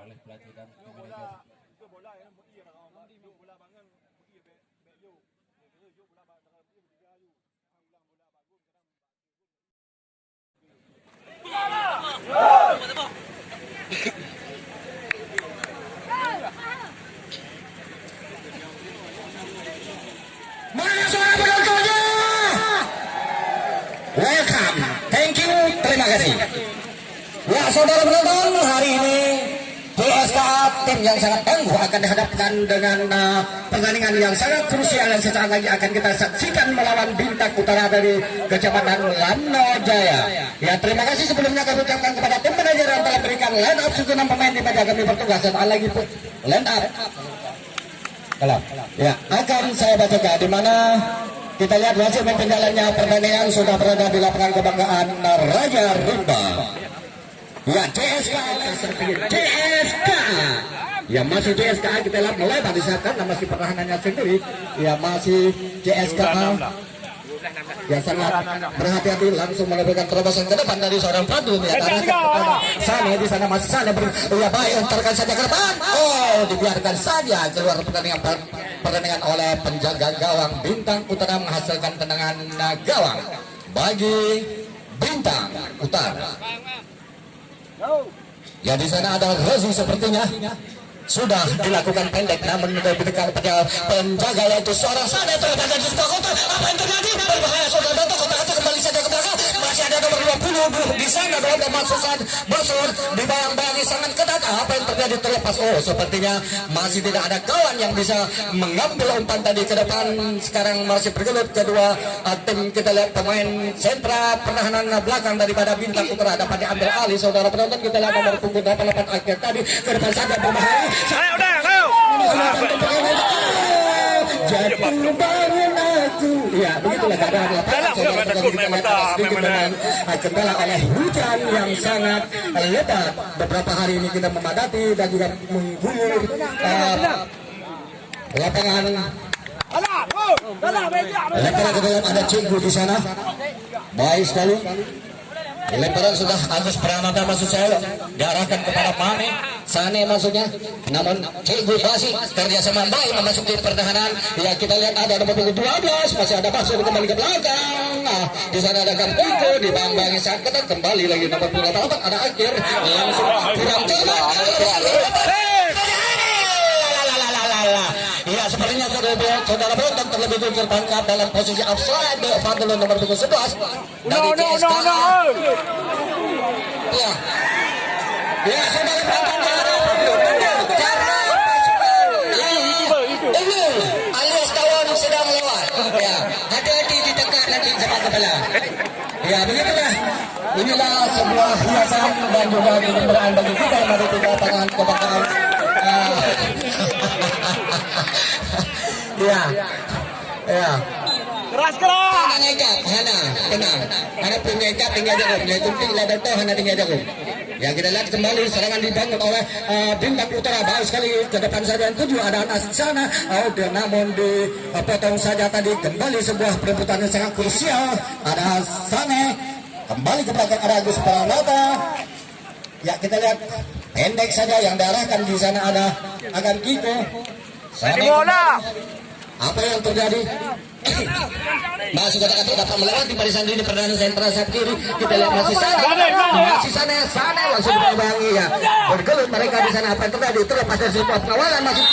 oleh pelatih dan tim manajer. Mana suara penontonnya? Welcome, thank you, terima kasih. Ya saudara penonton, hari ini JSKA tim yang sangat tangguh akan dihadapkan dengan pertandingan yang sangat krusial yang sesaat lagi akan kita saksikan melawan Bintang Utara dari Kecamatan Lano Jaya. Ya terima kasih sebelumnya kami ucapkan kepada tim manajer yang telah berikan line up susunan pemain di meja kami bertugas dan lagi pun line up. Ya akan saya bacakan di mana kita lihat hasil penjalannya pertandingan sudah berada di lapangan kebanggaan Raja Rimba. Ya CSK ya masih CSK kita lihat mulai tadi saat karena masih pertahanannya sendiri ya masih CSK ya sangat berhati-hati langsung melakukan terobosan ke depan dari seorang Fadul ya Sane di sana masih Sane ya baik antarkan saja ke depan dibiarkan saja keluar pertandingan oleh penjaga gawang Bintang Utara menghasilkan tendangan gawang bagi Bintang Utara. Ya di sana ada Rozi sepertinya sudah dilakukan pendek namun diberikan pada penjaga yaitu seorang Sane terhadap di sebuah kota. Apa yang terjadi? Berbahaya saudara Dato kota kembali saja ke belakang. Masih ada nomor 20 di sana berada masukkan Bosor dibayang-bayangi sangat ketat. Apa yang terjadi terlepas? Sepertinya masih tidak ada kawan yang bisa mengambil umpan tadi ke depan. Sekarang masih bergelut kedua tim. Kita lihat pemain sentra pertahanan belakang daripada Bintang Utara dapat diambil alih saudara penonton. Kita lihat nomor punggung 88 akhir tadi ke depan saja berbahaya. Ayo udah, ayo. Jatuh bangun aku. Ya begitulah keadaan lapangan. Kendala oleh hujan yang sangat lebat. Beberapa hari ini kita memadati dan juga mengguyur lapangan. Lemparan ke dalam ada Cinggu di sana. Baik sekali. Lemparan sudah Agus Pranata maksud saya diarahkan kepada Mane Sane maksudnya, namun Cinggu masih kerjasama baik memasuki pertahanan. Ya kita lihat ada nomor 12 masih ada masuk kembali ke belakang. Di sana ada Kampiko dibambangi saat ketat kembali lagi nomor 28 ada akhir langsung kurang cepat. Ya sepertinya saudara penonton terlebih dulu tertangkap dalam posisi offside Fadlun nomor 11 dari CSKA. Ya, ya saudara penonton ini alias kawan sedang lewat. Ya, hati-hati ditekan nanti sama kepala. Ya begitulah. Inilah sebuah hiasan dan juga kegembiraan bagi kita yang ada di lapangan kebanggaan. Ya, ya. Keras. Hana ngegap, Hana, tenang. Hana punya ngegap tinggal jarum. Ya tumping lah Dato, Hana tinggal jarum. Ya kita lihat kembali serangan dibangun oleh Bintang Utara. Baik sekali ke depan saja yang tujuh ada Anas di sana. Namun dipotong saja tadi. Kembali sebuah perebutan yang sangat krusial. Ada Sane kembali ke belakang ada Agus Pranata. Ya kita lihat pendek saja yang diarahkan di sana ada Agan Kiko. Sane apa yang terjadi? Masih kata-kata dapat melewati barisan dini pertahanan sentral saat kiri. Kita lihat masih sana langsung dibangi ya. Bergelut mereka di sana. Apa yang terjadi? Terlepas dari sebuah pengawalan masih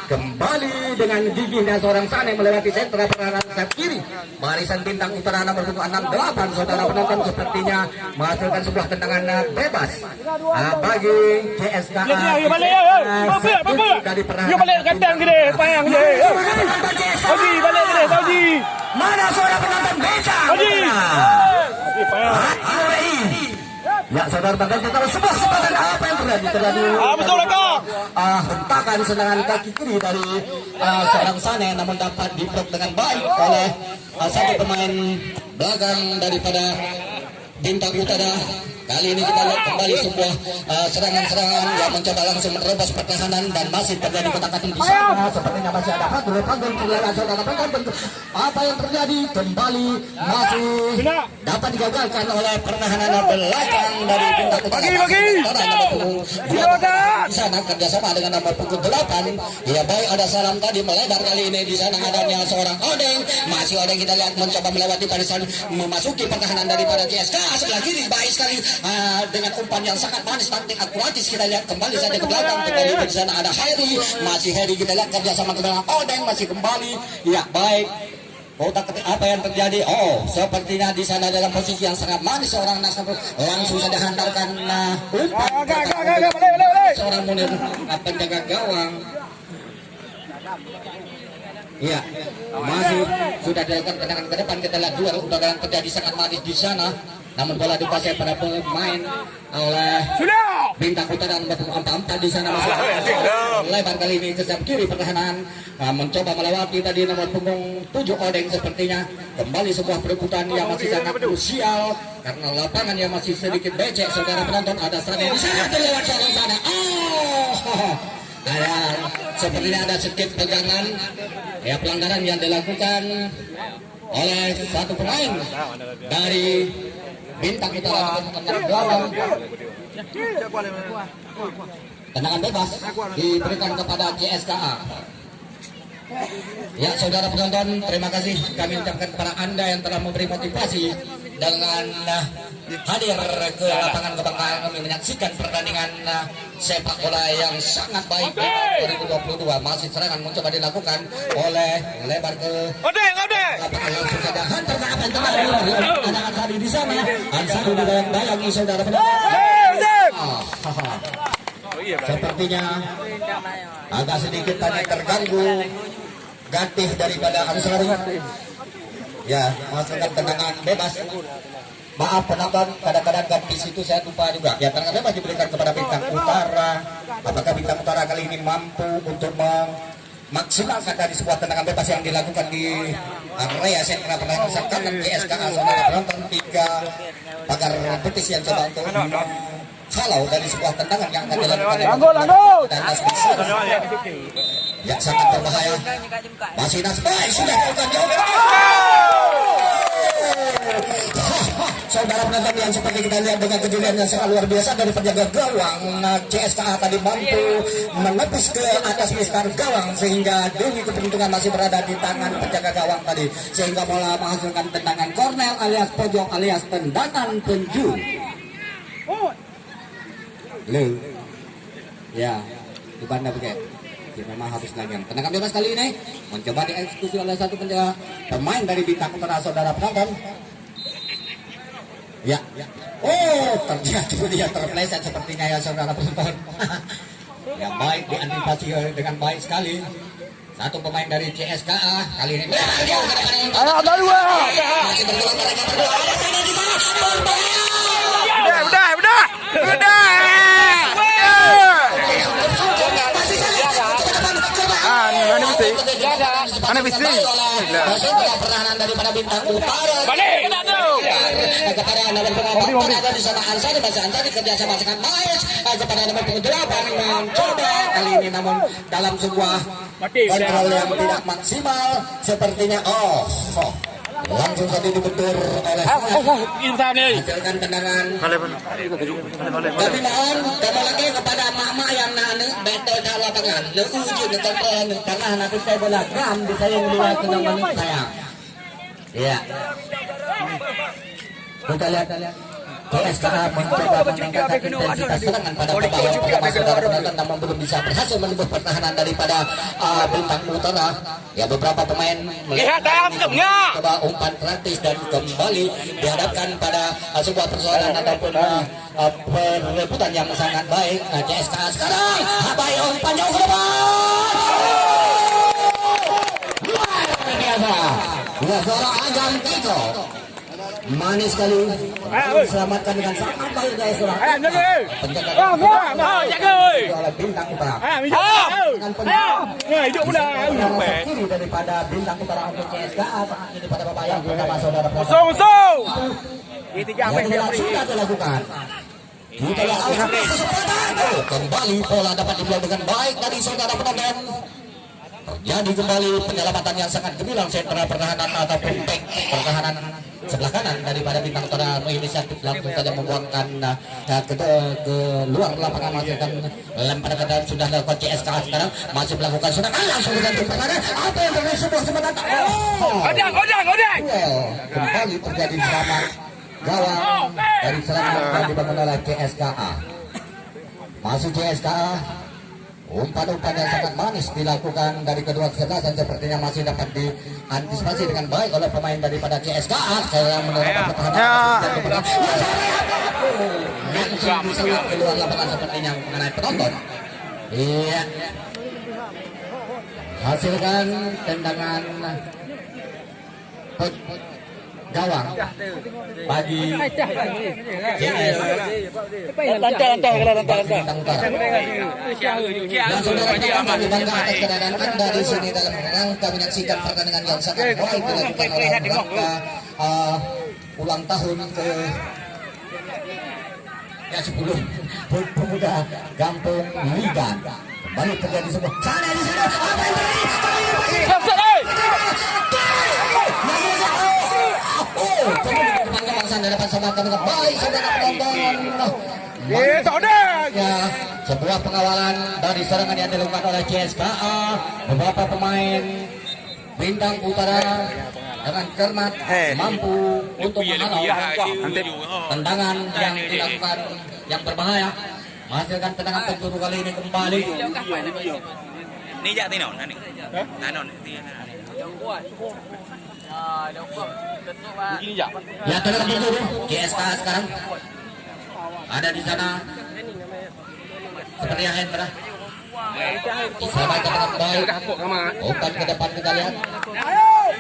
kembali dengan gigihnya seorang Sane melewati sentra pertahanan saat kiri. Barisan Bintang Utara nomor 68 saudara penonton sepertinya menghasilkan sebuah tendangan bebas bagi CSKA. Dari pertahanan kandang gede, payang gede. Haji, balik gede, Haji. Mana suara penonton Bintang Utara? Ya saudara penonton tahu sebuah kesempatan apa yang terjadi? Betul kau. Hentakan serangan kaki kiri dari seorang Sane namun dapat diblok dengan baik oleh satu pemain belakang daripada Bintang Utara. Kali ini kita lihat kembali sebuah serangan-serangan yang mencoba langsung menerobos pertahanan dan masih terjadi kotak-katik di sana. Sepertinya masih ada pagul perlahan saudara penonton. Apa yang terjadi kembali masih dapat digagalkan oleh pertahanan belakang dari Bintang Utara. Di sana kerjasama dengan nomor punggung 8. Ya baik, ada salam tadi melebar kali ini. Di sana adanya seorang Odeng. Masih Odeng kita lihat mencoba melewati barisan memasuki pertahanan daripada CSK. Sebelah kiri baik sekali dengan umpan yang sangat manis, taktik akuratis. Kita lihat kembali saja ke belakang. Kembali di sana ada Harry. Masih Harry kita lihat kerjasama dengan Odeng masih kembali. Ya baik. Kotak ketik apa yang terjadi? Oh, sepertinya di sana dalam posisi yang sangat manis seorang Nasabur langsung saja hantarkan umpan seorang Munir penjaga gawang. Iya, masih sudah dilakukan tendangan ke depan. Kita lihat dua udara yang terjadi sangat manis di sana. Namun bola dikuasai pada pemain oleh Bintang Utara dan empat di sana masih lebar kali ini ke sayap kiri pertahanan mencoba melewati tadi nomor punggung 7 Odeng. Sepertinya kembali sebuah perebutan yang masih sangat krusial karena lapangan yang masih sedikit becek. Saudara penonton, ada sana di sana terlewat sana. Ada sepertinya ada sedikit pegangan ya, pelanggaran yang dilakukan oleh satu pemain dari Bintang Utara. Tendangan bebas diberikan kepada CSKA. Ya saudara penonton, terima kasih kami ucapkan kepada Anda yang telah memberi motivasi dengan hadir ke lapangan kebanggaan kami menyaksikan pertandingan sepak bola yang sangat baik 2022. Masih serangan mencoba dilakukan oleh lebar ke lapangan langsung saja hantar ke apa yang terjadi. Ada Ansari di sana, Ansari dibayang-bayangi saudara penonton. Sepertinya agak sedikit tadi terganggu gatih daripada Ansari. Ya, masukkan tendangan bebas. Maaf penonton, kadang-kadang di situ saya lupa juga. Ya, tendangan bebas diberikan kepada Bintang Utara. Apakah Bintang Utara kali ini mampu untuk memaksimalkan dari sebuah tendangan bebas yang dilakukan di area sentra pertahanan kanan CSKA? Saudara penonton, 3 pagar betis yang coba untuk halau dari sebuah tendangan yang akan dilakukan dan ya sangat berbahaya. Masih Nasbai sudah melakukan jawaban. Saudara penonton yang seperti kita lihat dengan kejelian yang sangat luar biasa dari penjaga gawang CSKA tadi mampu menepis ke atas mistar gawang sehingga demi keberuntungan masih berada di tangan penjaga gawang tadi sehingga bola menghasilkan tendangan kornel alias pojok alias tendangan penju. Ya, di banda begitu. Memang habis lagi. Tendangan bebas kali ini mencoba dieksekusi oleh satu penjaga pemain dari Bintang Utara saudara penonton. Ya. Oh, terjadi dia terpleset sepertinya ya saudara penonton. Ya baik, diantisipasi dengan baik sekali. Satu pemain dari CSKA kali ini. Masih berdua mereka berdua. Ada sana di sana. Udah. Mana bisi? Pertahanan daripada Bintang Utara. Kepada nomor punggung 4 ada di sana Ansari, masih Ansari kerjasama sangat baik kepada nomor punggung 8 mencoba kali ini namun dalam sebuah kontrol yang tidak maksimal sepertinya. Langsung saja dibentur oleh hasilkan tendangan. Tapi mohon kembali lagi kepada mama yang betul dalam lapangan uji kontrol karena nanti saya bola gram bisa yang dua tendangan saya. Iya. Kita lihat CSKA mencoba meningkatkan intensitas serangan pada babak pertama saudara penonton namun belum bisa berhasil menembus pertahanan daripada Bintang Utara. Ya beberapa pemain coba umpan praktis dan kembali dihadapkan pada sebuah persoalan ataupun perebutan yang sangat baik. CSKA sekarang abai umpan jauh ke depan. Luar biasa. Seorang Agam Tiko manis sekali diselamatkan dengan sangat baik guys seorang penjaga oleh Bintang Utara dengan penjaga kiri daripada Bintang Utara untuk CSKA saat ini pada babak yang pertama saudara yang sudah dilakukan Kita lihat kesempatan. Kembali bola dapat dibuang dengan baik dari saudara penonton. Terjadi kembali penyelamatan yang sangat gemilang sentra pertahanan ataupun back pertahanan sebelah kanan daripada bintang utara inisiatif langsung saja membuangkan ke luar lapangan, melakukan lempar ke dalam. Sudah dilakukan CSKA sekarang masih melakukan serangan langsung dengan pertahanan. Apa yang terjadi sebuah sebentar? Odang. Kembali terjadi serangan gawang dari serangan yang dibangun oleh CSKA. Masih CSKA. Umpan-umpan yang sangat manis dilakukan dari kedua kesebelasan sepertinya masih dapat diantisipasi dengan baik oleh pemain daripada CSKA. Saya menerapkan pertahanan langsung diselut keluar lapangan sepertinya mengenai penonton. Iya, hasilkan tendangan gawang bagi JS. Lantai. Langsung kami bangga atas keadaan Anda di sini dalam rangka menyaksikan pertandingan yang sangat baik dilakukan oleh rangka ulang tahun ke 10 pemuda Kampung Ligan. Kembali terjadi sebuah sana di sana. Apa yang sebuah pengawalan dari serangan yang dilakukan oleh CSKA. Beberapa pemain Bintang Utara dengan cermat mampu untuk menghalau tendangan yang dilakukan yang berbahaya, menghasilkan tendangan penjuru kali ini kembali. Ni jak tinon ni. Nanon Ya, tendangan penjuru CSKA sekarang ada di sana. Seperti yang Hendra bisa baca dengan baik. Umpan ke depan kita lihat.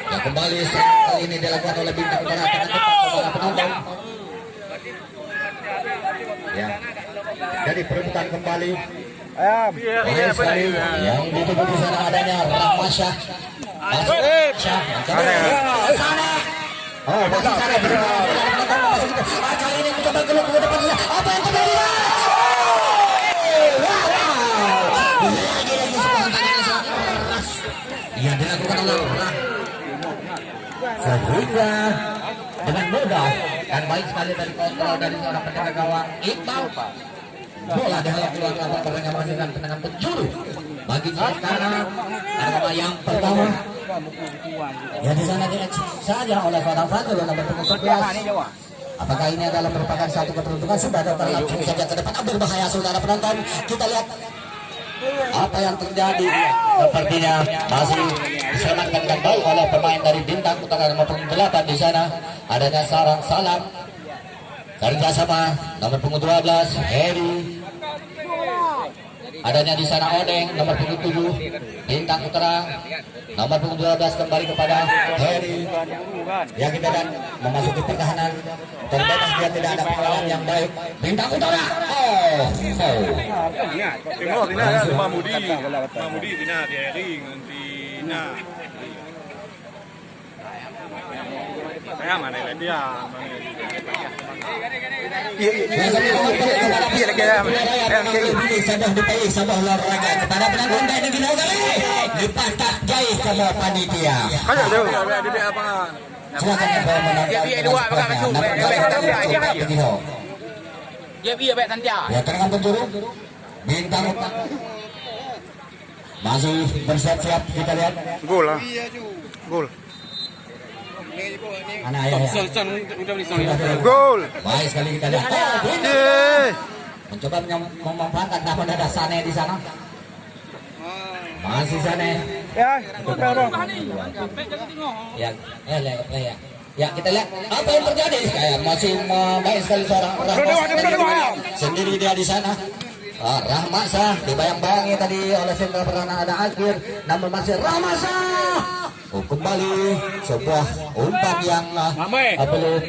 Ya, kembali kali ini dilakukan oleh Bintang Utara dengan cepat kepada penonton. Ya, jadi perebutan kembali. Baik sekali. Yang ditunggu di sana adanya Rahmasyah. Oh, masih sana. Kali ini mencoba ke depan. Apa yang terjadi? Yang dilakukan oleh sehingga dengan mudah dan baik sekali dari kontrol dari seorang penjaga gawang Iqbal, bola dihalau keluar lapangan dengan menghasilkan tendangan penjuru bagi CSKA. Nama yang pertama yang di sana dieksekusi saja oleh seorang Fadil nomor 11. Apakah ini adalah merupakan satu keperuntungan? Sudah datang langsung saja ke depan, berbahaya saudara penonton. Kita lihat apa yang terjadi. Sepertinya masih diselamatkan dengan baik oleh pemain dari Bintang Utara nomor 8 di sana. Adanya sarang salam kerjasama nomor 12 Heri. Adanya di sana Odeng nomor 7 Bintang Utara nomor 12 kembali kepada Heri. Ya, kita dan memasuki pertahanan. Terbebas dia tidak ada pengawalan yang baik. Bintang Utara. Mamudi Tina Tiering Tina. Saya mana dia? Iya lagi ya. Sabah olahraga kepada penonton dan negara kali dipantat jai sama panitia. Ayo jauh. Dia apa? Silakan menonton. Dia dua pakai masuk. Dia biar baik tanda. Ya, tendangan penjuru Bintang Utara masih bersiap-siap. Kita lihat Gol lah. Gol. anak ayah ya. Gol. Baik sekali kita lihat. Mencoba memanfaatkan nama ada Sane di sana. Masih Sane. Ya, dorong. Ya, ya. Ya, kita lihat apa yang terjadi. Kayak masih baik sekali seorang sendiri dia di sana. Rahmasa dibayang-bayangi tadi oleh sentra pertahanan ada akhir, namun masih Rahmasa. Kembali sebuah umpan yang belum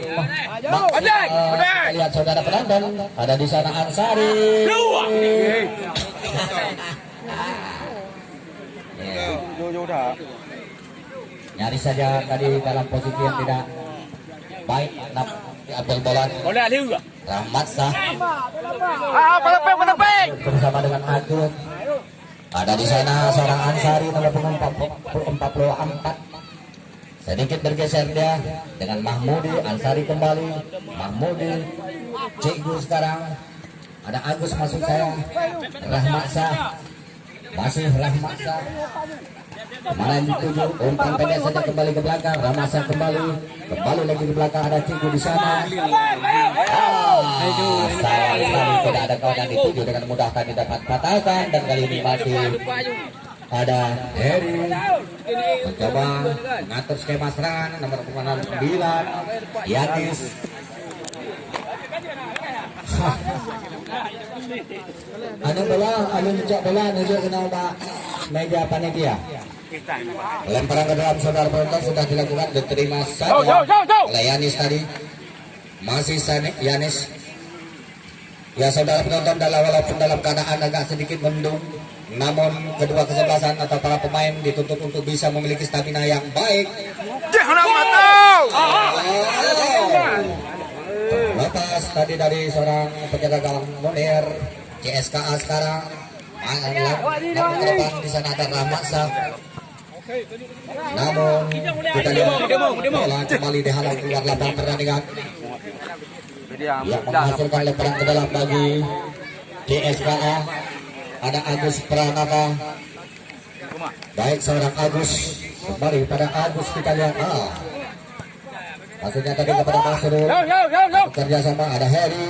lihat saudara penonton. Ada di sana Ansari. Nyaris saja tadi dalam posisi yang tidak baik, Abdul bola. Bola liu ke? Rahmat Sah Penepek. bersama dengan Agung. Ada di sana seorang Ansari nomor punggung 44. Sedikit bergeser dia dengan Mahmudi. Ansari kembali. Mahmudi. Cikgu sekarang. Ada Agus masuk saya. Rahmat Sah. Masih Rahmat Sah. Kemana yang dituju? Umpan pendek saja kembali ke belakang. Ramasa kembali lagi ke belakang. Ada Cikgu di sana. Sayang sekali tidak ada kawan yang dituju dengan mudah tadi dapat patahkan, dan kali ini masih ada Heri mencoba mengatur skema serangan nomor pemain 9 Yanis. Anu bola, anu cek bola menuju ke nomor meja panitia. Lemparan ke dalam saudara penonton sudah dilakukan, diterima saja oleh Yanis tadi. Masih Yanis. Ya saudara penonton, walaupun dalam keadaan agak sedikit mendung, namun kedua kesebelasan atau para pemain dituntut untuk bisa memiliki stamina yang baik. Lepas tadi dari seorang penjaga gawang Munir CSKA sekarang. Namun ke depan di sana ada Ramaksa. Namun kita lihat bola kembali dihalau keluar lapangan pertandingan. Yang menghasilkan lemparan ke dalam bagi CSKA. Ada Agus Pranata. Baik seorang Agus. Kembali pada Agus kita lihat. Maksudnya tadi kepada Masrul. Bekerja sama ada Heri.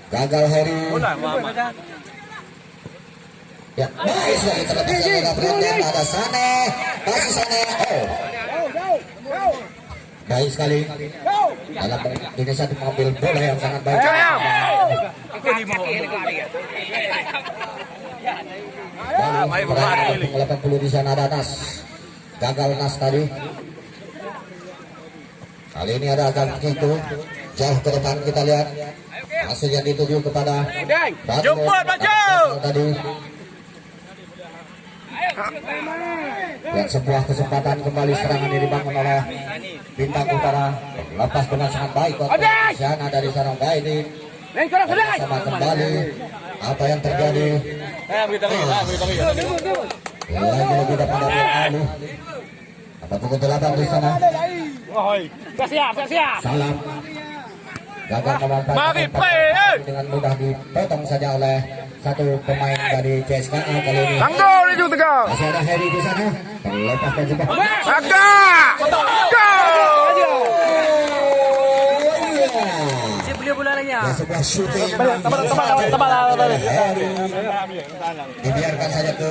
Gagal Heri. Ya, baik sekali terlepas ada Sane. Masih Sane. Baik sekali. Dalam ini satu mengambil bola yang sangat baik. Baru 80 di sana ada Nas. Gagal Nas tadi. Kali ini ada agak begitu jauh ke depan kita lihat. Hasilnya dituju kepada Jemput Baju tadi. Dan sebuah kesempatan kembali serangan yang dibangun oleh Bintang Utara. Lepas dengan sangat baik di sana dari sarang Baidin. Sama kembali. Apa yang terjadi? Lagi dapat Ali. Apa pukul 8 di sana? Siap. Salam. Gagal memanfaatkan dengan mudah dipotong saja oleh satu pemain dari CSKA kali ini. Masih ada Heri di sana. Lepaskan juga. Ya, sebuah shooting. Dibiarkan saja ke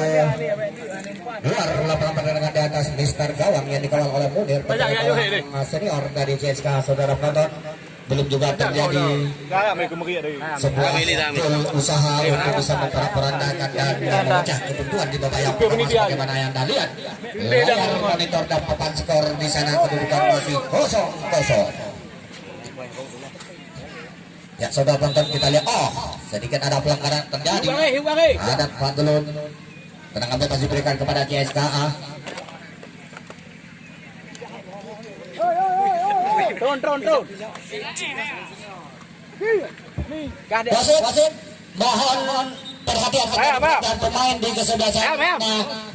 luar lapangan pertandingan di atas Mister Gawang yang dikawal oleh Munir. Senior dari CSKA saudara penonton. Belum juga terjadi sebuah usaha untuk bisa memperandakan dan memecah ketentuan di babak yang pertama sebagaimana yang Anda lihat. Layar monitor dan papan skor di sana kedudukan masih 0-0. Ya saudara penonton kita lihat, sedikit ada pelanggaran terjadi. Ada Fadlun. Tendangan bebas diberikan kepada CSKA. Turun. Wasit, mohon perhatian dan pemain di kesebelah sana.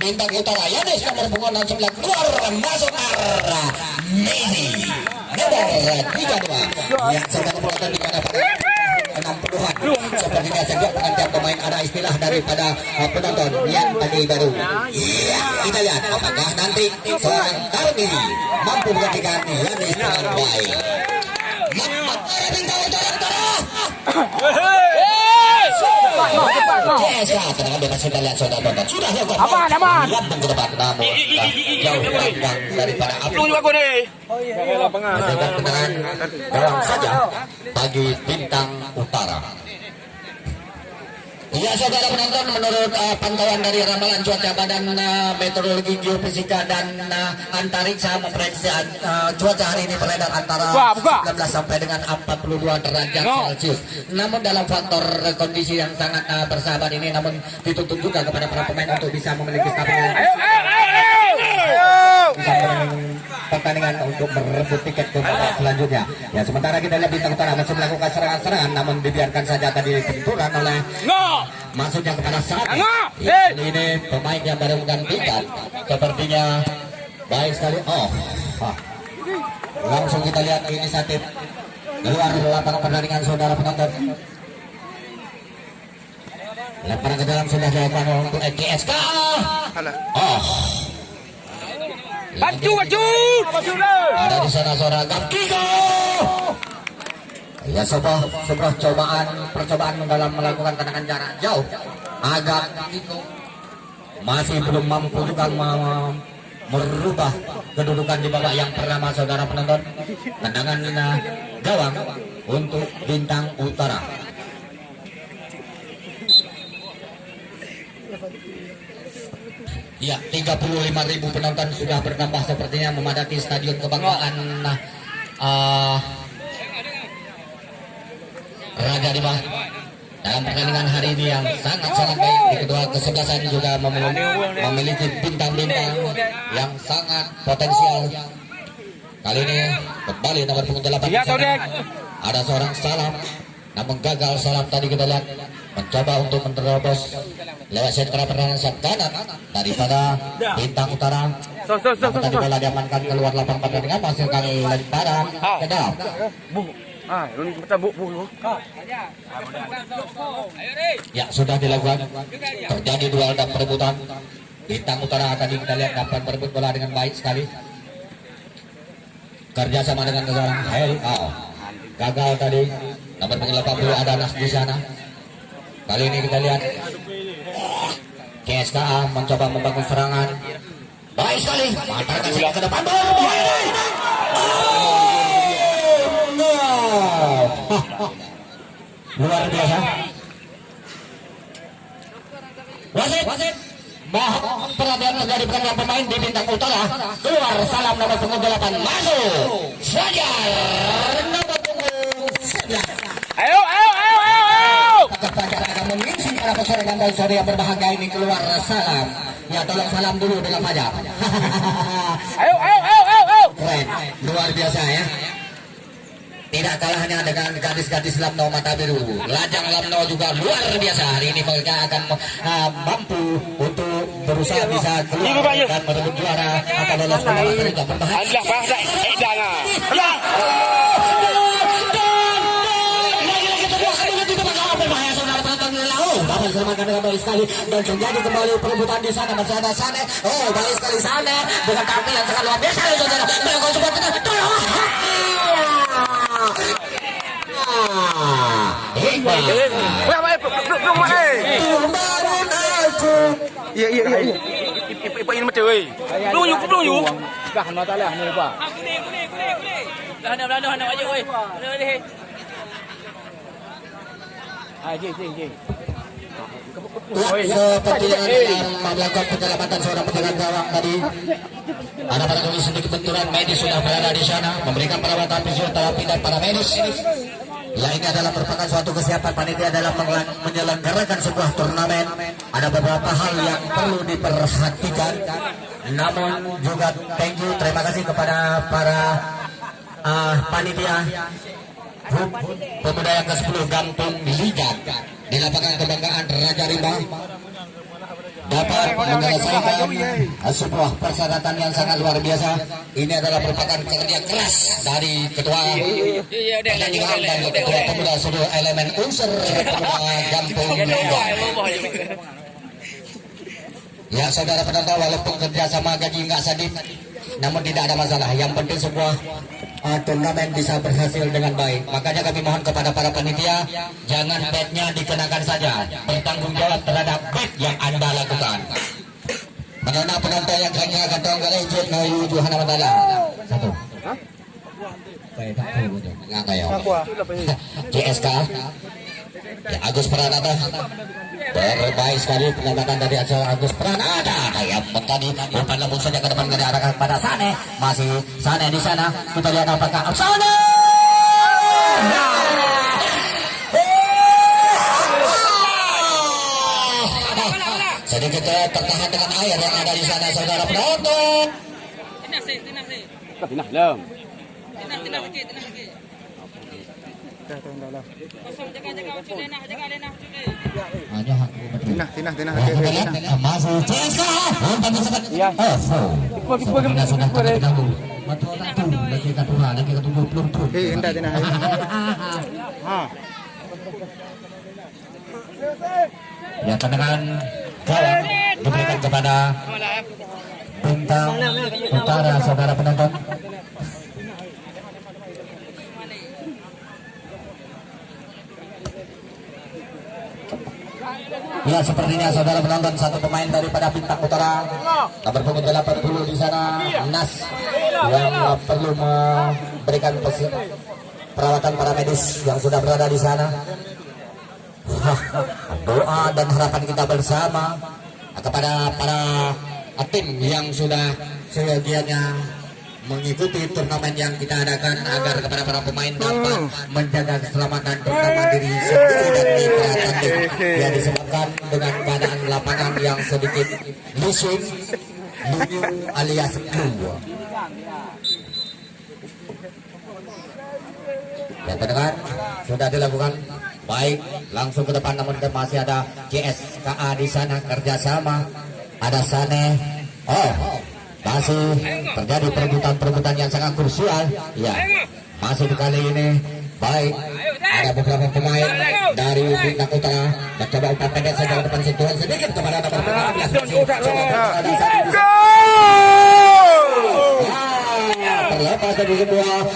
Bintang Utara Yanis nomor punggung 69 keluar masuk arah Medi nomor 32 yang sedang berada di mana 60-an. Seperti biasa juga pengantar pemain ada istilah daripada penonton yang tadi baru. Iya, kita lihat apakah nanti seorang Tarmi mampu menggantikan Yanis dengan baik. Bintang Utara. Tendangan bebas kita lihat saudara tonton sudah lakukan. Aman. Lambung ke depan namun jauh panggang daripada api. Hasilkan tendangan gawang saja bagi Bintang Utara. Ya saudara penonton, menurut pantauan dari ramalan cuaca Badan Meteorologi Geofisika dan Antariksa memprediksi cuaca hari ini beredar antara 19 sampai dengan 42 derajat Celcius. Namun dalam faktor kondisi yang sangat bersahabat ini, namun dituntut juga kepada para pemain untuk bisa memiliki stamina. pertandingan untuk merebut tiket ke babak selanjutnya. Ya sementara kita lihat Bintang Utara masih melakukan serangan-serangan, namun dibiarkan saja tadi benturan oleh maksudnya kepada saat ini pemain yang baru menggantikan sepertinya baik sekali. Langsung kita lihat inisiatif keluar lapangan pertandingan saudara penonton. Lemparan ke dalam sudah dilakukan untuk EKSK. Baju. Ada di sana seorang Gapkiko. Ya sebuah percobaan dalam melakukan tendangan jarak jauh. Agak masih belum mampu juga merubah kedudukan di babak yang pertama saudara penonton. Tendangan gawang untuk Bintang Utara. Ya, 35.000 penonton sudah bertambah sepertinya memadati Stadion Kebanggaan Raja Dibah dalam pertandingan hari ini yang sangat-sangat baik. Di kedua kesebelasan juga memiliki bintang-bintang yang sangat potensial. Kali ini kembali nomor punggung 8 ada seorang Salam, namun gagal Salam tadi kita lihat mencoba untuk menerobos lewat sentra pertahanan kanan daripada Bintang Utara. Tadi bola diamankan keluar lapangan pertandingan, menghasilkan lemparan ke dalam. Ya sudah dilakukan, terjadi duel dan perebutan. Bintang Utara tadi kita lihat dapat berebut bola dengan baik sekali, kerjasama dengan seorang Heri. Gagal tadi nomor 80 ada Nas di sana. Kali ini kita lihat KSKA mencoba membangun serangan. Baik sekali, mantarkan silang ke depan. Luar biasa. Wasit mohon perhatian menjadi pekerjaan pemain di Bintang Utara. Keluar Salam nomor punggung 8 masuk Fajar nomor punggung 9. Ayo. Fajar akan mengisi para peserta dan sore yang berbahagia ini. Keluar Salam. Ya tolong salam dulu dengan Fajar. Ayo. Keren, luar biasa ya. Tidak kalah hanya dengan gadis-gadis Lamno Mata Biru, lajang Lamno juga luar biasa. Hari ini mereka akan mampu untuk berusaha bisa keluar dan merebut juara atau lolos ke babak selanjutnya. Berbahaya. Dapat diselamatkan dengan baik sekali dan terjadi kembali perebutan di sana. Masih ada Sane. Baik sekali Sane dengan tampil yang sangat luar biasa. Melakukan sebuah Iya. Belum you. Dah masalah ni apa? Belanda aja weh. Jeng. Seperti yang melakukan penyelamatan seorang penjaga gawang tadi. Ada barangkali sedikit benturan, medis sudah berada di sana memberikan perawatan fisioterapi dan para medis. Ya ini adalah merupakan suatu kesiapan panitia dalam menyelenggarakan sebuah turnamen. Ada beberapa hal yang perlu diperhatikan. Namun juga terima kasih kepada para panitia pemuda yang ke-10 Gampung Liga di lapangan Kebanggaan Raja Rimba dapat menyelesaikan sebuah persyaratan yang sangat luar biasa. Ini adalah merupakan kerja keras dari ketua pertandingan dan ketua pemuda seluruh elemen unsur pemuda Gampung Liga. Ya saudara penonton, walaupun kerjasama gaji nggak sadis, namun tidak ada masalah. Yang penting sebuah turnamen bisa berhasil dengan baik. Makanya kami mohon kepada para panitia, jangan betnya dikenakan saja, bertanggung jawab terhadap bet yang anda lakukan. Mengenai penonton yang hanya akan tonggal ejek nayu Johana Mandala. Satu. Baik, nggak kayak CSK. Ya, Agus Pranata terbaik sekali pengamatan dari Agus Pranata. Yang tadi umpan lembut saja ke depan diarahkan pada Sane. Masih Sane di sana. Kita lihat apakah Sane. Sedikit tertahan dengan air yang ada di sana saudara penonton. Tinah lem. Tenang sikit, tenang sikit. Kosong jaga ucuk lenah, jaga lenah ucuk dia. Hanya hak Tinah. masih CSKA umpan sekat. Iya. Sudah terganggu. Betul satu lagi kedua lagi ketunggu belum tuh. Hendak tinah. Ya tendangan gawang diberikan kepada Bintang Utara, saudara penonton. Ya sepertinya saudara penonton satu pemain daripada Bintang Utara nomor punggung 80 di sana Nas yang perlu memberikan perawatan para medis yang sudah berada di sana. Doa dan harapan kita bersama kepada para tim yang sudah seyogianya mengikuti turnamen yang kita adakan agar kepada para pemain dapat menjaga keselamatan terutama diri sendiri dan mitra tanding yang disebabkan dengan keadaan lapangan yang sedikit licin, lunyu alias blue. Ya pendengar sudah dilakukan baik langsung ke depan, namun masih ada CSKA di sana kerjasama, ada Sane. Masih terjadi perebutan yang sangat krusial. Ya, masih di kali ini baik ada beberapa pemain dari Bintang Utara mencoba umpan pendek saja ke depan, sentuhan sedikit kepada nomor 15. Terlepas dari sebuah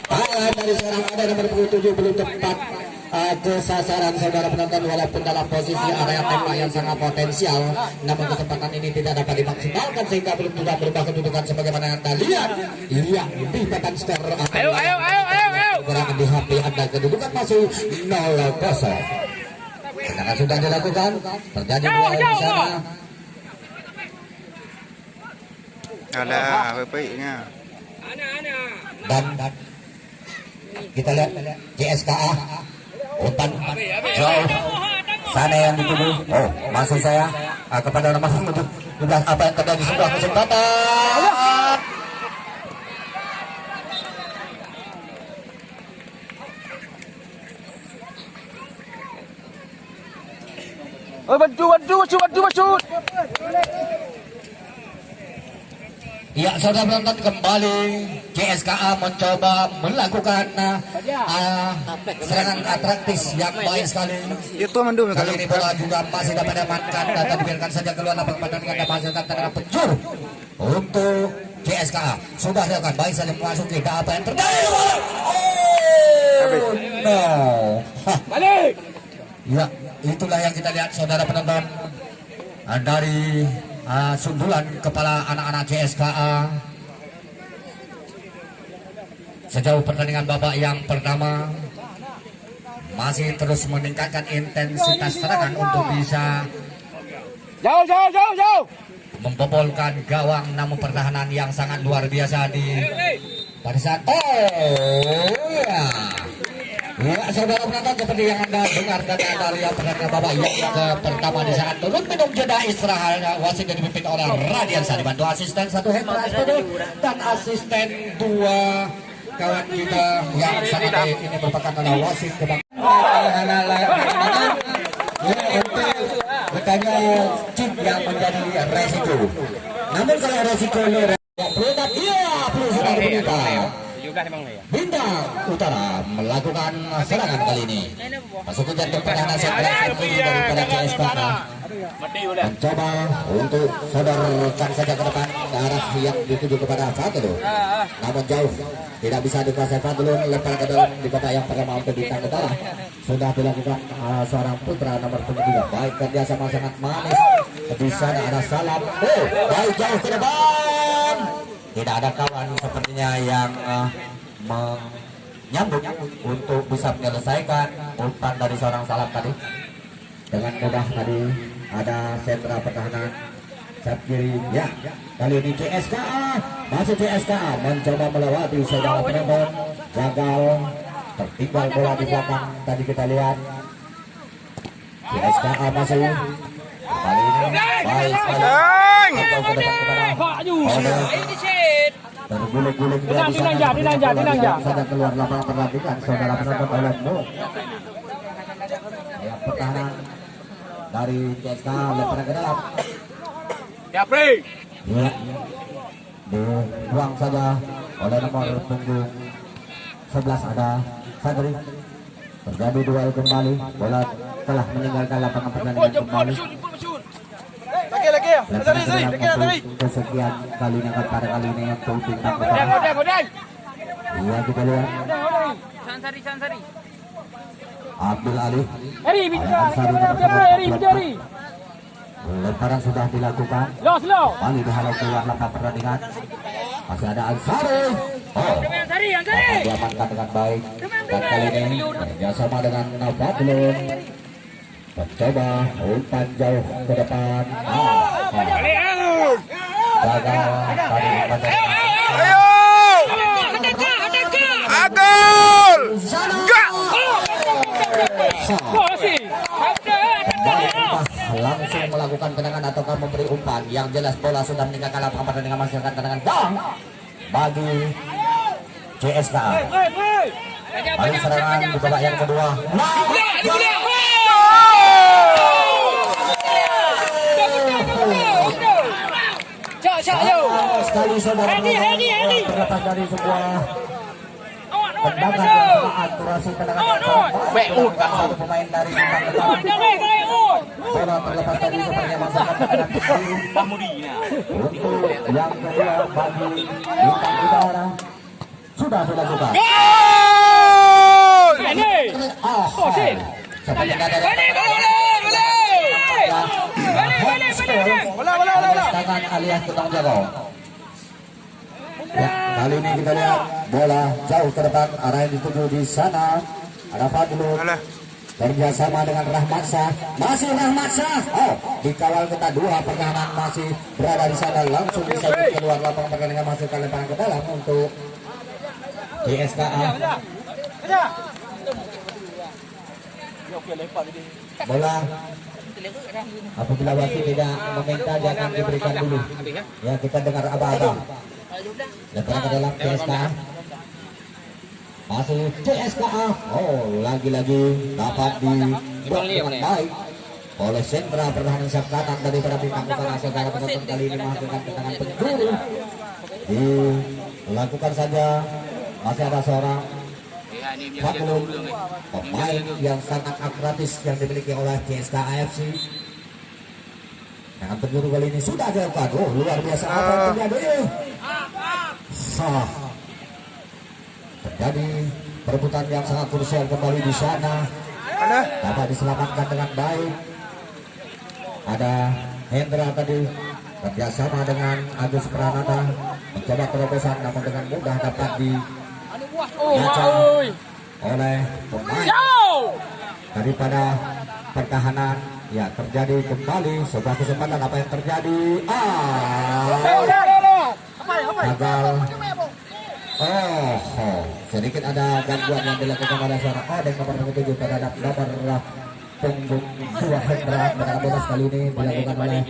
tangan dari seorang ada nomor 27 belum tepat ke sasaran saudara penonton, walaupun dalam posisi area tembak yang sangat potensial, namun kesempatan ini tidak dapat dimaksimalkan sehingga belum juga berubah kedudukan sebagaimana Anda lihat. Iya, di papan skor ayo gerangan di HP Anda kedudukan masih 0-0. Tendangan sudah dilakukan, terjadi di sana. Ada PP-nya. Dan kita lihat JSKA umpan jauh sana yang dituju. Maksud saya kepada nomor 17 apa yang terjadi sebuah kesempatan. Baju. Ya, saudara penonton, kembali CSKA mencoba melakukan serangan atraktif yang baik sekali. Itu mandu Kali ini bola juga masih dapat diamankan dan dibiarkan saja keluar lapangan pertandingan dan menghasilkan tendangan penjuru untuk CSKA. Sudah dilakukan baik saling memasuki. Apa yang terjadi? No. Balik. Ya, itulah yang kita lihat saudara penonton dari sundulan kepala anak-anak CSKA sejauh pertandingan babak yang pertama. Masih terus meningkatkan intensitas serangan untuk bisa Jauh. membobolkan gawang, namun pertahanan yang sangat luar biasa di pada saat ya, saudara penonton, seperti yang Anda dengar dan Anda lihat pertandingan babak yang pertama di saat turun minum jeda istirahat, wasit yang dipimpin oleh Radiansa dibantu asisten 1 Hendra SPD dan asisten 2 kawan kita yang sangat baik. Ini merupakan adalah wasit untuk bertanya tim yang menjadi resiko. Namun kalau resiko ini perlu sudah diminta. Bintang Utara melakukan serangan kali ini. Masuk ke jantung pertahanan daripada CSKA. Mencoba untuk sodorkan saja ke depan ke arah yang dituju kepada Fadlun. Namun jauh, tidak bisa dikuasai Fadlun. Lempar ke dalam di kotak yang pertama untuk Bintang Utara. Sudah dilakukan seorang putra nomor 23. Baik, kerja sama sangat manis. Di sana ada Salam. Baik, jauh ke depan. Tidak ada kawan sepertinya yang menyambut untuk bisa menyelesaikan umpan dari seorang Salam tadi. Dengan mudah tadi ada sentra pertahanan sayap kiri. Ya, kali ini CSKA, masih CSKA mencoba melewati saudara penonton, gagal, tertinggal bola di belakang. Tadi kita lihat CSKA masih Kali ini baik sekali. Atau ke depan kepada oleh terguling-guling dia di sana. Dinanja saja keluar lapangan perhatikan saudara penonton oleh Mo. Ya, pertahanan dari CSK lepas ke dalam. Ya, Pri. Ya, dibuang saja oleh nomor punggung 11 ada Sadri. Terjadi duel kembali, bola telah meninggalkan lapangan pertandingan kembali. Lagi. Kesekian kalinya pada kali ini untuk bintang pertama. Iya, kita lihat. Sansari. Abdul Ali. Eri, Eri. Lemparan sudah dilakukan. Slow. Kembali dihalau keluar lapangan pertandingan. Masih ada Ansari. Oh, diamankan dengan baik. Dan kali ini kerjasama dengan Nafadlun. Mencoba umpan jauh ke depan. Gagal tadi pada. Agol. Langsung melakukan tendangan ataukah memberi umpan. Yang jelas bola sudah meninggalkan lapangan pertandingan, menghasilkan tendangan gol bagi CSKA. Lalu serangan di babak yang kedua. Sekali saudara terlepas dari sebuah tendangan yang sama akurasi tendangan satu pemain dari bintang bola terlepas tadi sepertinya masukkan tendangan untuk yang kedua bagi bintang utara sudah dilakukan. Tangan alias tukang jago. Ya, kali ini kita lihat bola jauh ke depan, arah yang dituju di sana ada Fadlun kerjasama dengan Rahmatsyah, masih Rahmatsyah. Oh, dikawal kita dua pertahanan masih berada di sana, langsung bisa keluar lapangan pertandingan, masukkan lemparan ke dalam untuk CSKA. Bola apabila wasit tidak meminta dia akan diberikan dulu. Ya, kita dengar abang-abang. Lepas ke dalam CSKA. Masih CSKA. Oh, lagi-lagi dapat dibuat dengan baik oleh sentra pertahanan sayap kanan daripada bintang utara. Saudara penonton kali ini menghasilkan tendangan penjuru. Dilakukan saja. Masih ada seorang Fadlun, pemain yang sangat akratis yang dimiliki oleh CSKA AFC. Dengan penjuru kali ini sudah dilakukan. Oh, luar biasa apa yang terjadi. Terjadi perebutan yang sangat krusial kembali di sana. Dapat diselamatkan dengan baik. Ada Hendra tadi kerjasama dengan Agus Pranata mencoba terobosan, namun dengan mudah dapat dibaca oleh pemain daripada pertahanan. Ya, terjadi kembali sebuah kesempatan. Apa yang terjadi? Gagal. Sedikit ada gangguan yang dilakukan oleh seorang Odeng nomor 7 terhadap nomor punggung 2 Hendra. Pada bola kali ini dilakukan oleh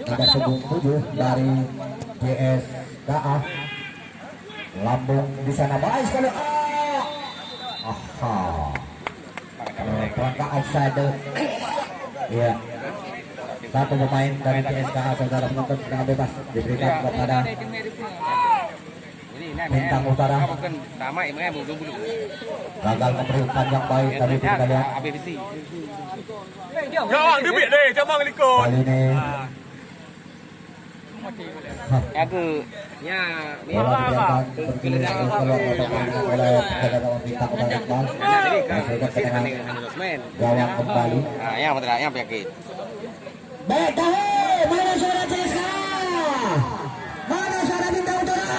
nomor punggung 7 dari CSKA. Lambung di sana baik sekali. Perangkap offside. Ya, satu pemain dari CSKA saudara penonton dengan bebas diberikan kepada bintang utara. Gagal memberi umpan yang baik dari tim kalian. Jangan debit deh, jangan likut. Kali ini bola dibiarkan berkeliling keluar oleh penjaga bintang utara Iqbal. Masukkan dengan gawang kembali. Beta, mana suara CSKA? Mana suara bintang utara?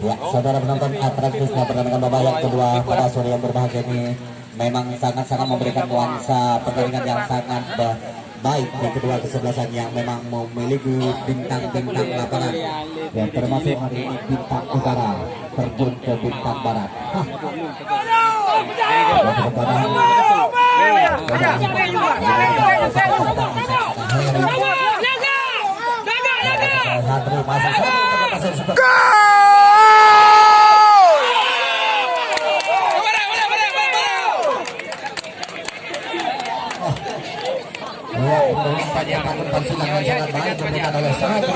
Ya, saudara penonton, atraktifnya pertandingan babak yang kedua pada sore yang berbahagia ini memang sangat-sangat memberikan nuansa pertandingan yang sangat baik di kedua kesebelasan yang memang memiliki bintang-bintang lapangan yang termasuk hari ini bintang utara terjun ke bintang barat. Sangat baik diberikan oleh Sadri,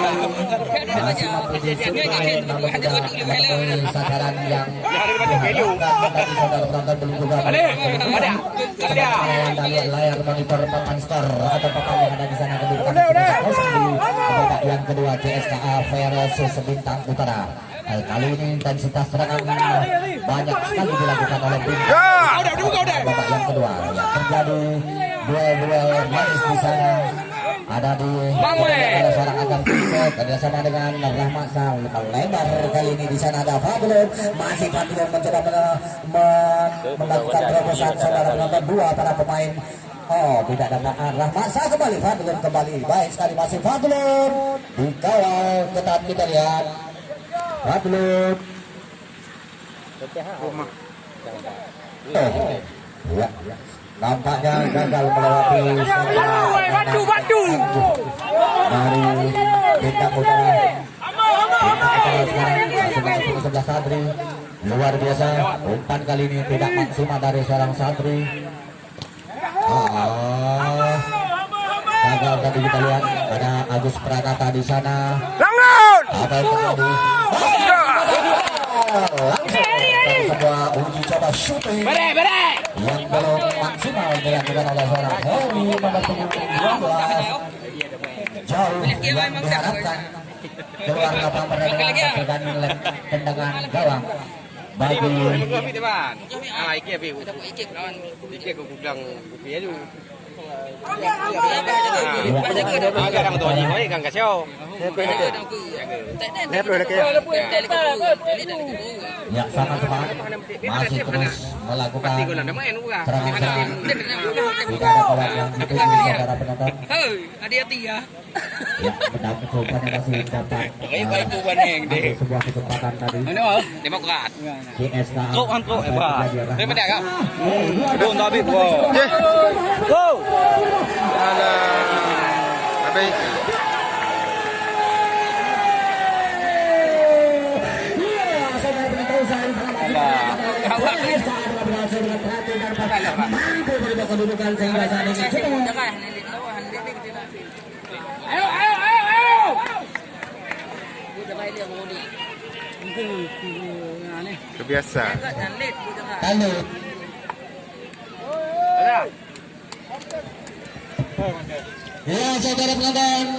masih mampu disuplai, namun tidak memenuhi sasaran yang diharapkan dari saudara penonton. Belum juga layar monitor papan skor atau papan yang ada di sana kedudukan di bagian kedua CSKA versus Bintang Utara. Kali ini intensitas serangan banyak sekali dilakukan oleh Bintang babak yang kedua. Yang terjadi duel-duel manis di sana. Ada di seorang Agam Pisek kerjasama dengan Rahmat Sal lebar kali ini di sana ada Fadlun, masih Fadlun mencoba melakukan terobosan saudara penonton dua para pemain. Oh, tidak dapat Rahmat Sal kembali, Fadlun kembali, baik sekali masih Fadlun dikawal ketat, kita lihat Fadlun. Ya. Nampaknya gagal melewati dari Bintang Utara. Sebelah Sadri luar biasa, umpan kali ini tidak maksimal dari seorang Sadri. Gagal tadi, kita lihat ada Agus Pranata di sana. Apa yang terjadi? Sebuah uji coba shooting yang belum maksimal dilakukan oleh seorang Heri nomor punggung 12. Jauh yang diharapkan keluar lapangan pertandingan tergantung tendangan gawang bagi ya sama semangat masih terus melakukan serangan jika ada kawan yang dituju saudara penonton. Hati-hati ya. Ya, benar jawabannya masih dapat sebuah kesempatan tadi. Demokrat. CSKA. Terima kasih kak. Belum tapi bro. Go. Ada. Tapi kedudukan sehingga saat ini kebiasa. Ya, saudara penonton,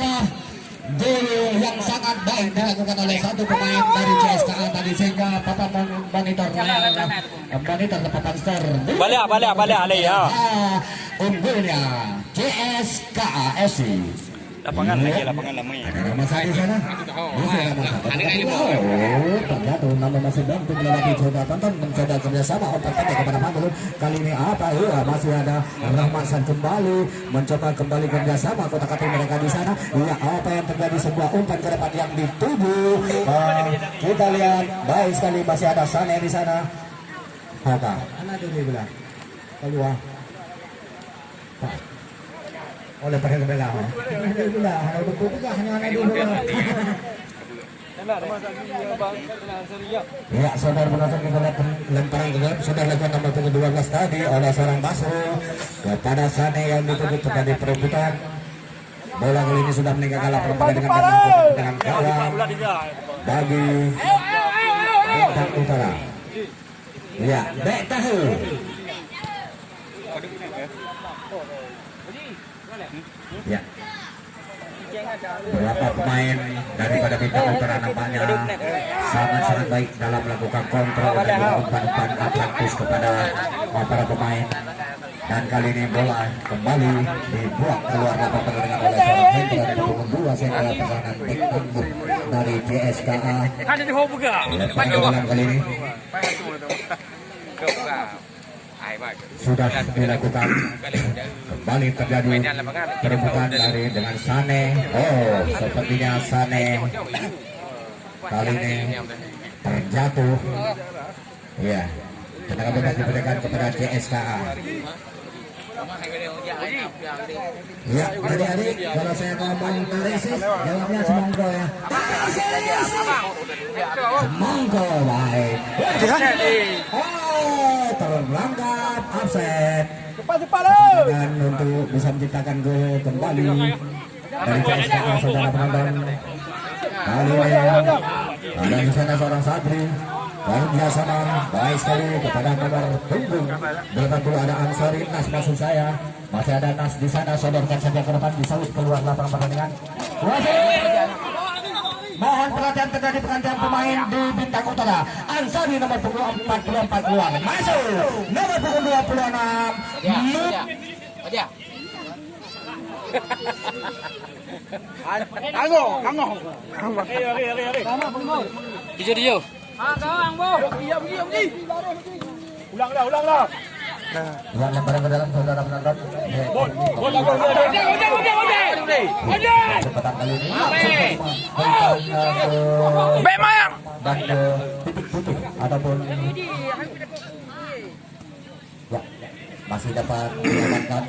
gol yang sangat baik dilakukan oleh satu pemain dari CSKA tadi sehingga papan monitor papan skor Balik ya. unggulnya CSKA FC. Lapangan lama ya. Ada nama saya di sana. Terjatuh nama masih bantu melewati coba tonton mencoba kerjasama umpan pendek kepada Fadlun. Kali ini apa ya, masih ada Rahmat San kembali mencoba kembali kerjasama kotak-katik mereka di sana. Ya, apa yang terjadi, sebuah umpan ke depan yang dituju. Kita lihat baik sekali masih ada Sane di sana. Apa? Anak ini bilang keluar. Oleh pada kebelah, ya, saudara penonton, kita lihat lemparan gelap sudah dilakukan nomor punggung 12 tadi oleh seorang Basro kepada Sane yang ditutup terjadi perebutan. Bola kali ini sudah meninggalkan lapangan dengan gawang bagi Bintang Utara. Ya, baik tahu. Ya, beberapa pemain daripada Bintang Utara nampaknya sangat baik dalam melakukan kontrol dan umpan-umpan atletis kepada para pemain. Dan kali ini bola kembali dibuang keluar lapangan pertandingan oleh seorang Hendra dari punggung 2 sehingga pertahanan Bintang dari CSKA. Lepas bola kali ini. sudah dilakukan. Kembali terjadi perebutan dari dengan Sane. Oh, sepertinya Sane kali ini terjatuh. Ya, tenaga bebas diberikan kepada CSKA. Ya, adik-adik, kalau saya ngomong teresis, jawabnya semongko ya. Semongko, baik. Oh, terlangkap, absen. Dan untuk bisa menciptakan gol kembali dari CSKA, saudara penonton. Kali ini ada di sana seorang Sabri. Luar biasa baik sekali kepada nomor punggung 80 ada Ansari Nas, maksud saya masih ada Nas di sana, sodorkan saja ke depan, disalus keluar lapangan pertandingan. Mohon perhatian terjadi pergantian pemain di Bintang Utara. Ansari nomor punggung 44 keluar masuk nomor punggung 26 Aja. Hijau. Kawan, Bu. Ulang dah. Ulang lembaran ke dalam, saudara penonton. Kesempatan kali ini dan titik putih ataupun ya, masih dapat diamankan.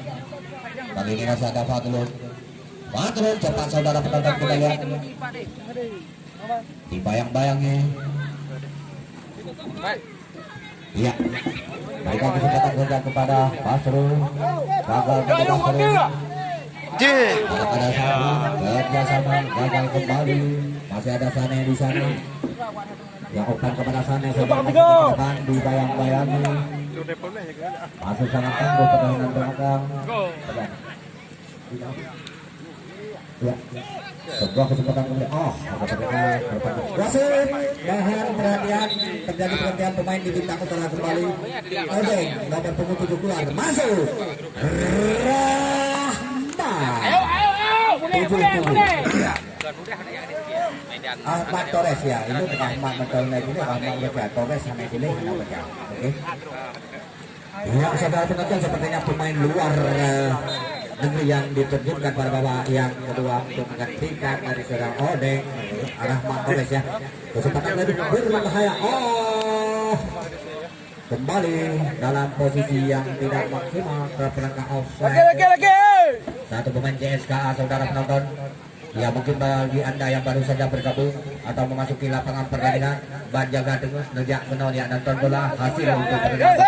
Kali ini masih ada Fatrul cepat saudara penonton, kita lihat dibayang-bayangnya. Iya, berikan kesempatan saja kepada Basrul. Gagal kepada Basrul. Pada saat kerjasama gagal kembali. Masih ada Sane di sana. Yang umpan kepada Sane saudara ke depan, dibayang-bayangi. Masih sangat tangguh permainan belakang. Ya, sebuah kesempatan kemudian. Oh, wasit, mohon perhatian, terjadi pergantian pemain di Bintang Utara kembali. Oke, nomor punggung 7 keluar, masuk Ahmad Torres ya, ini dengan Ahmad Torres ini Ahmad Torres sama ini oke. Ya, saudara penonton, sepertinya pemain luar negeri yang diterjunkan pada babak yang kedua untuk menggantikan dari seorang Odeng arah Torres ya. Kesempatan lebih berbahaya. Oh, kembali dalam posisi yang tidak maksimal terperangkap offside. Satu pemain CSKA, saudara penonton. Ya, mungkin bagi anda yang baru saja bergabung atau memasuki lapangan pertandingan, banjaga terus nejak menol ya, nonton bola hasil untuk pertandingan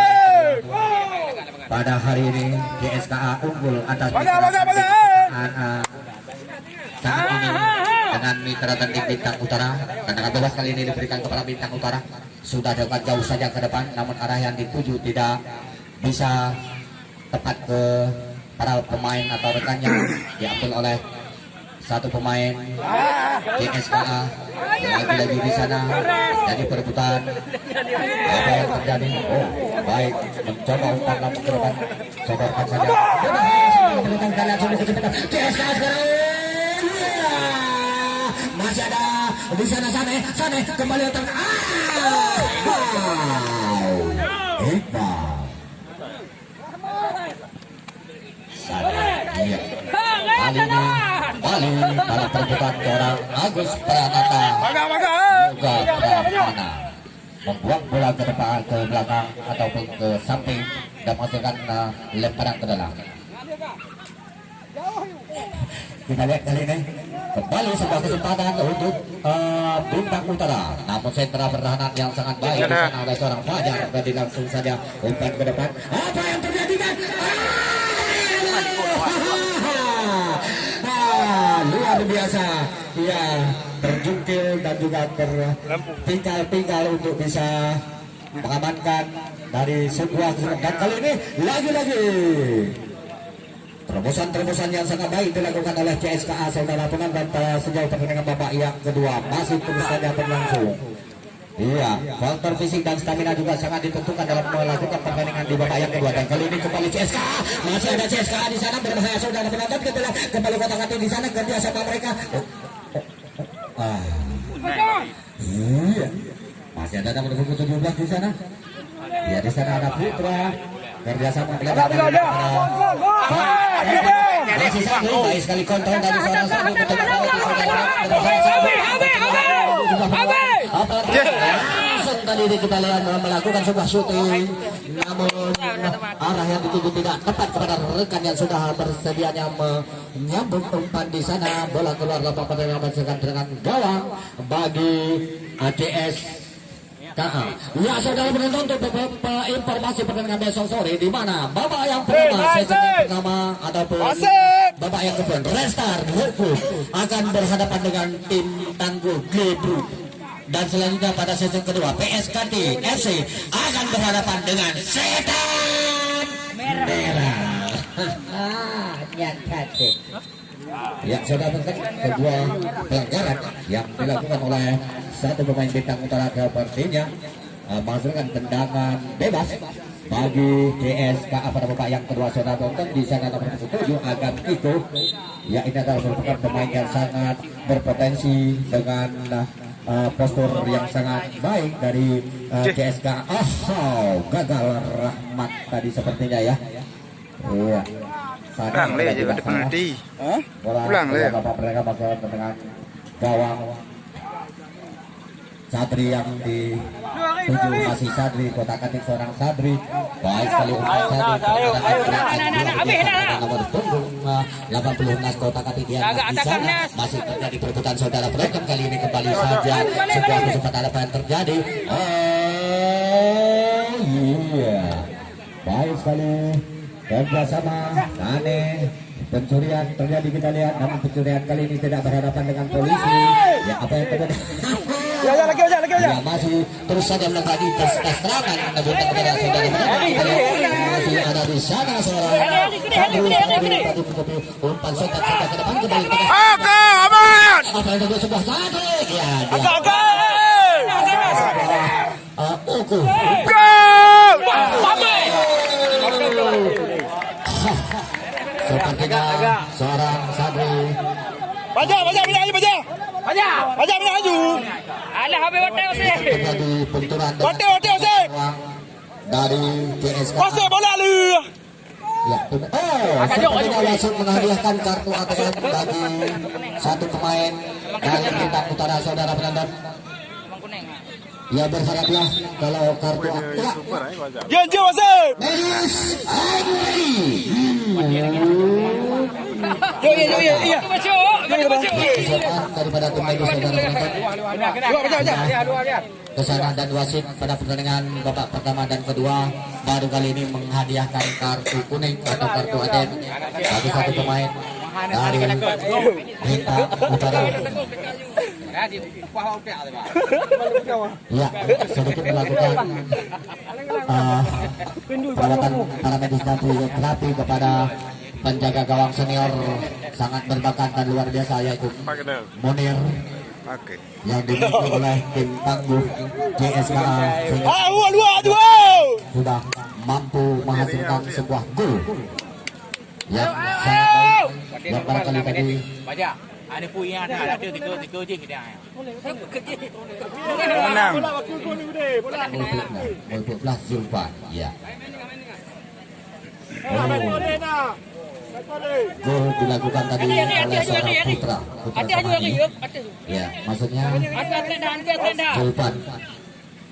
pada hari ini. CSKA unggul atas saat ini dengan mitra tanding Bintang Utara. Tendangan bebas kali ini diberikan kepada Bintang Utara, sudah dapat jauh saja ke depan, namun arah yang dituju tidak bisa tepat ke para pemain atau rekannya, diambil oleh satu pemain CSKA. Lagi-lagi di sana jadi perebutan. Apa yang terjadi? Oh, baik, mencoba umpan langsung ke depan, sodorkan saja. CSKA sekarang masih ada di sana Sane kembali otak. Iqbal Sane, iya. Kali ini dalam perebutan seorang Agus Pranata juga Pranata membuang bola ke depan, ke belakang ataupun ke samping dan menghasilkan lemparan ke dalam. Kita lihat kali ini kembali sebuah kesempatan untuk Bintang Utara, namun sentra pertahanan yang sangat baik di sana oleh seorang Fajar. Jadi langsung saja umpan ke depan. Apa yang terjadi kan? Luar biasa, ya, terjungkil dan juga terpingkal untuk bisa mengamankan dari sebuah kesempatan. Kali ini lagi-lagi terobosan yang sangat baik dilakukan oleh CSKA, saudara penonton. Sejauh pertandingan babak yang kedua masih terus saja berlangsung. Iya, faktor fisik dan stamina juga sangat ditentukan dalam melakukan pertandingan di babak yang kedua. Dan kali ini kembali CSKA, masih ada CSKA di sana berbahaya, saudara penonton. Kembali kotak-katik di sana, kerja sama mereka. Iya, masih ada nomor 17 di sana. Ya, di sana ada Putra. kerjasama masih satu baik sekali kontrol dari seorang satu langsung tadi kita lihat melakukan sebuah syuting, namun arah yang dituju tidak tepat kepada rekan yang sudah bersedianya menyambut umpan di sana. Bola keluar lapangan pertandingan dengan gawang bagi ACS KA. Ya saudara penonton, untuk beberapa informasi pertandingan besok sore di mana babak yang pertama, sesi pertama ataupun babak yang kedua Restar Hukuk akan berhadapan dengan tim Tangguh Glebru, dan selanjutnya pada sesi kedua PSKT FC akan berhadapan dengan Setan Merah. Ya saudara penonton, sebuah pelanggaran yang dilakukan oleh satu pemain bintang utara sepertinya menghasilkan tendangan bebas bagi GSKA pada babak yang kedua. Saudara penonton, di sana nomor 7 Agam Iko, ya ini adalah merupakan pemain yang sangat berpotensi dengan postur yang sangat baik dari GSKA. Gagal Rahmat tadi sepertinya ya. Iya. Pulang le aja pada penalti. Pulang le. Bapak mereka masuk dengan gawang Sadri yang di tujuh masih Sadri, kotak-katik seorang Sadri. Baik sekali umpan Sadri. Nomor punggung 86 kotak-katik yang bisa masih terjadi perebutan saudara penonton. Kali ini kembali saja sebuah kesempatan apa yang terjadi. Iya. Baik sekali kerjasama aneh. Pencurian terjadi kita lihat, namun pencurian kali ini tidak berhadapan dengan polisi. Ya apa yang terjadi? Ya masih terus saja menjadi tes serangan bukan kepada saudara. Masih ada di sana seorang umpan setak ke depan kembali. Oke, aman. Apa yang terjadi sebuah satu? Ya Uku. Sepertinya seorang Sadri. Baca maju. Alah habis watai ose. Terjadi benturan dari GSK. Bola lu. Ya, sepertinya wasit menghadiahkan kartu ATM bagi satu pemain dari bintang utara saudara penonton. Ya berharaplah kalau kartu ATM. Janji wasit. Medis, I'm ready. Iya. Kesalahan daripada tim medis saudara penonton. Kesalahan dan wasit pada pertandingan babak pertama dan kedua baru kali ini menghadiahkan kartu kuning atau kartu ATM bagi satu pemain dari bintang utara. Ya, sedikit melakukan perawatan para medis dan terapi kepada penjaga gawang senior sangat berbakat dan luar biasa, yaitu Munir yang dimiliki oleh tim Tangguh GSKA sudah mampu menghasilkan sebuah gol yang sangat baik yang barangkali tadi Ada punya ada tiga je kita. Menang. Multiplas Zulfan, ya. Gol dilakukan tadi oleh seorang putra Samani. Ya, maksudnya Zulfan,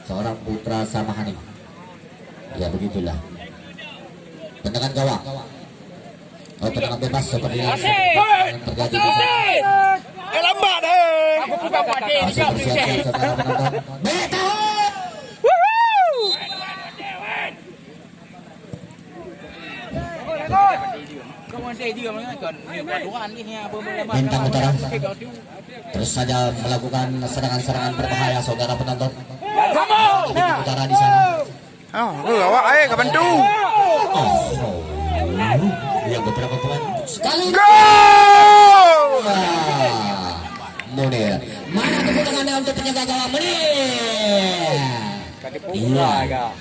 seorang putra Samahani. Ya begitulah. Tendangan gawang. Tendangan bebas seperti yang terjadi. Lambat Masih bersiap saudara penonton. Beto. Bintang Utara terus saja melakukan serangan-serangan berbahaya saudara penonton. Bintang Utara di sana. Awak ke bantu. Yang beberapa pemain sekali. Munir. Mana tepuk tangannya untuk penjaga gawang Munir? Iya.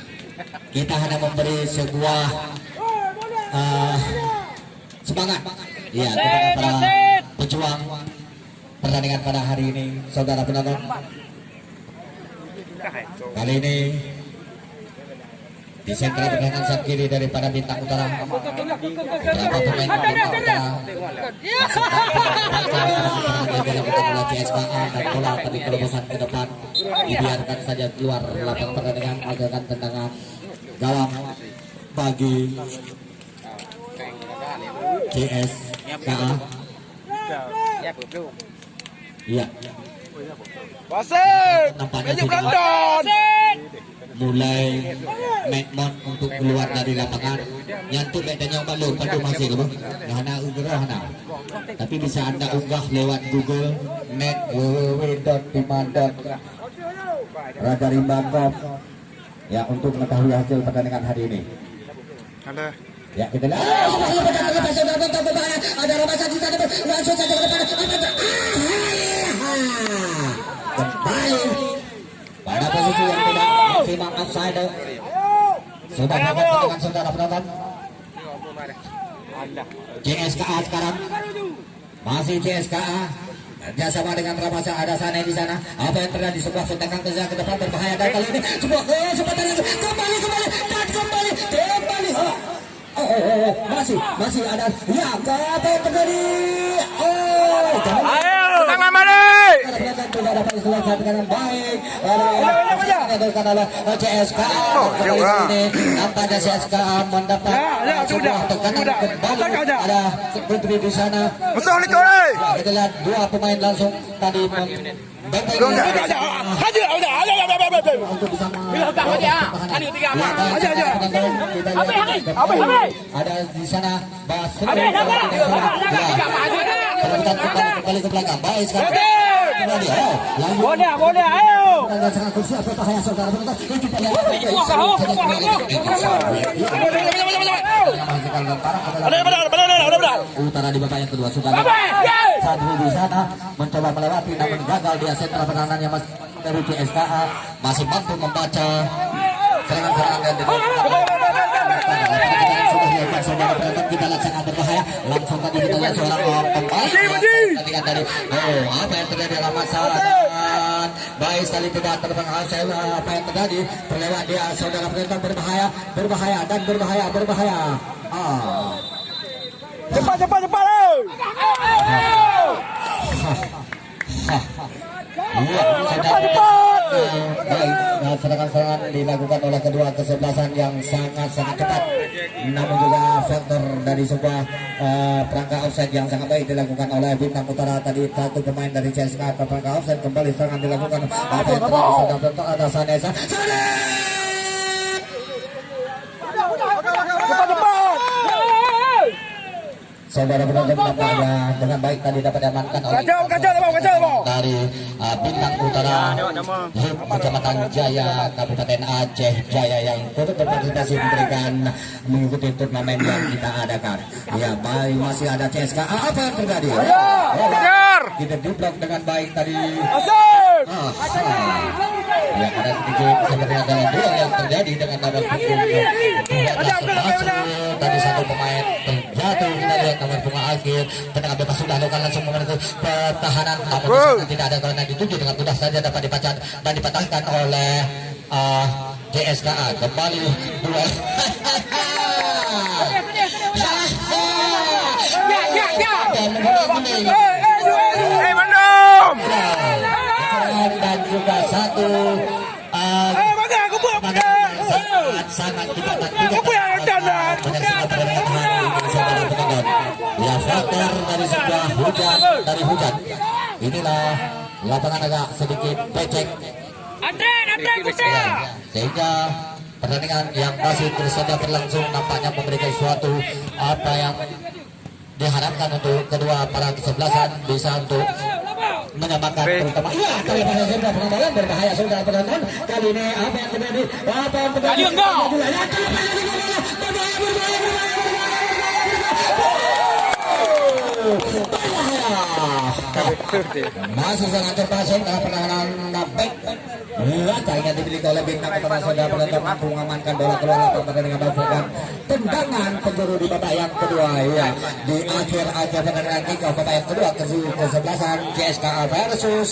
Kita hanya memberi sebuah semangat. Iya, kepada para pejuang pertandingan pada hari ini, saudara penonton. Kali ini di sentra pertahanan saat kiri daripada Bintang Utara. Berapa pemain Bintang Utara oleh CSKA dan bola tadi terobosan ke depan dibiarkan saja keluar lapangan pertandingan, melakukan tendangan gawang bagi CSKA. Iya. Wasit. Nampaknya Meja sudah Brandon. mulai Megmon untuk keluar dari lapangan. Nyantuk bedanya balur pada masih dulu. Hana ugrah hana. Tapi bisa Anda unggah lewat Google Net www.bima.raja Rimbangkop ya untuk mengetahui hasil pertandingan hari ini. Ada. Ya kita lihat. Ada Ramasan di sana langsung saja ke depan. Kembali pada posisi yang tidak maksimal offside. Sudah dapat dengan saudara penonton. CSKA sekarang masih CSKA kerjasama dengan Ramasan, ada Sane di sana. Apa yang terjadi? Sebuah tendangan ke depan berbahaya dan kali ini sebuah kesempatan kembali. Masih ada ya apa yang terjadi? Ayo, tangan balik. Tidak dapat diselesaikan dengan baik. CSKA nampaknya CSKA mendapat sebuah tekanan kembali. Ada Putri di sana. Musuh ni kau ni. Kita lihat dua pemain langsung tadi ada di sana kembali ke belakang. Baik sekarang. Boleh, ayo. Sangat kursi berbahaya saudara penonton. Utara di babak yang kedua sudah Sadri di sana mencoba melewati namun gagal dia sentra pertahanan yang masih dari CSKA masih mampu membaca serangan-serangan dan sudah dilakukan saudara penonton. Kita lihat sangat berbahaya langsung tadi kita lihat seorang pemain dari apa yang terjadi dalam masalah baik sekali tidak terpenghasil apa yang terjadi terlewat dia saudara penonton. Berbahaya Cepat. Baik, serangan-serangan dilakukan oleh kedua kesebelasan yang sangat-sangat cepat. Namun juga faktor dari sebuah perangkat offside yang sangat baik dilakukan oleh Bintang Utara. Tadi satu pemain dari CSKA ke perangkat offside, kembali serangan dilakukan. Apa yang terjadi? Ada Sanesa. Saudara penonton nampaknya dengan baik tadi dapat diamankan oleh dari Bintang Utara Kecamatan Jaya Kabupaten Aceh Jaya yang turut berpartisipasi mengikuti turnamen yang kita adakan. Ya, baik masih ada CSKA. Apa yang terjadi? Kita diblok dengan baik tadi. Ya, ada sedikit seperti ada duel yang terjadi dengan nomor punggung tadi satu pemain terjatuh. Kita lihat nomor bunga akhir tendangan bebas sudah lakukan langsung menuju pertahanan, namun tidak ada karena dituju dengan mudah saja dapat dibaca dan dipatahkan oleh CSKA. Kembali dua dan juga satu sangat kita ya faktor dari sebuah hujan. Inilah lapangan agak sedikit becek sehingga pertandingan yang masih terus saja berlangsung nampaknya memberikan suatu apa yang diharapkan untuk kedua para kesebelasan bisa untuk menyamakan terutama kali pada saudara penonton berbahaya saudara penonton. Kali ini apa yang terjadi? Kali enggak. Berbahaya. Masih sangat terpasang dalam penanganan back. Kayaknya dimiliki oleh bintang Kota Nasional Belanda mampu mengamankan bola keluar lapangan dengan melakukan tendangan penjuru di babak yang kedua. Ya, di akhir pertandingan kick off babak yang kedua kesebelasan CSKA versus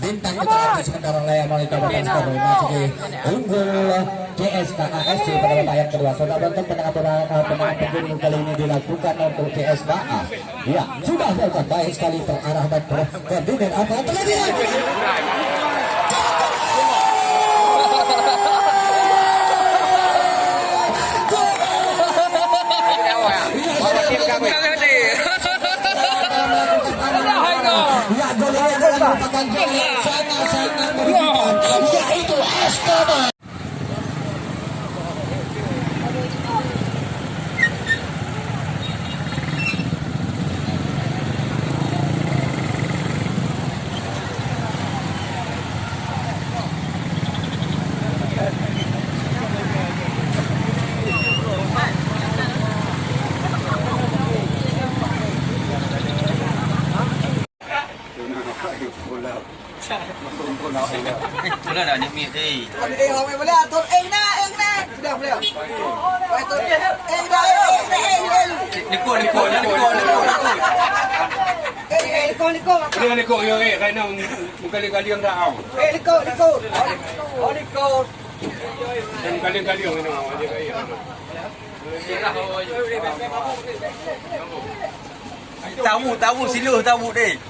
bintang Kota sementara layar melibatkan skor masih unggul CSKA FC pada babak yang kedua. Saudara bentuk penanganan penjuru kali ini dilakukan untuk CSKA. Ya, sudah dilakukan baik sekali terarah dan koordinir apa terjadi. Ya, gol ini adalah merupakan gol yang sangat-sangat merugikan, yaitu Escobar. Mana dah nyemi đi. Không em boleh atur eng na. Sudah boleh. Atur eng dah. Niko. Liko. Yang kena mengkali-kali yang dah. Liko. Oh Liko. Kali-kali yang kena aja kayak. Tamu silu tamu deh.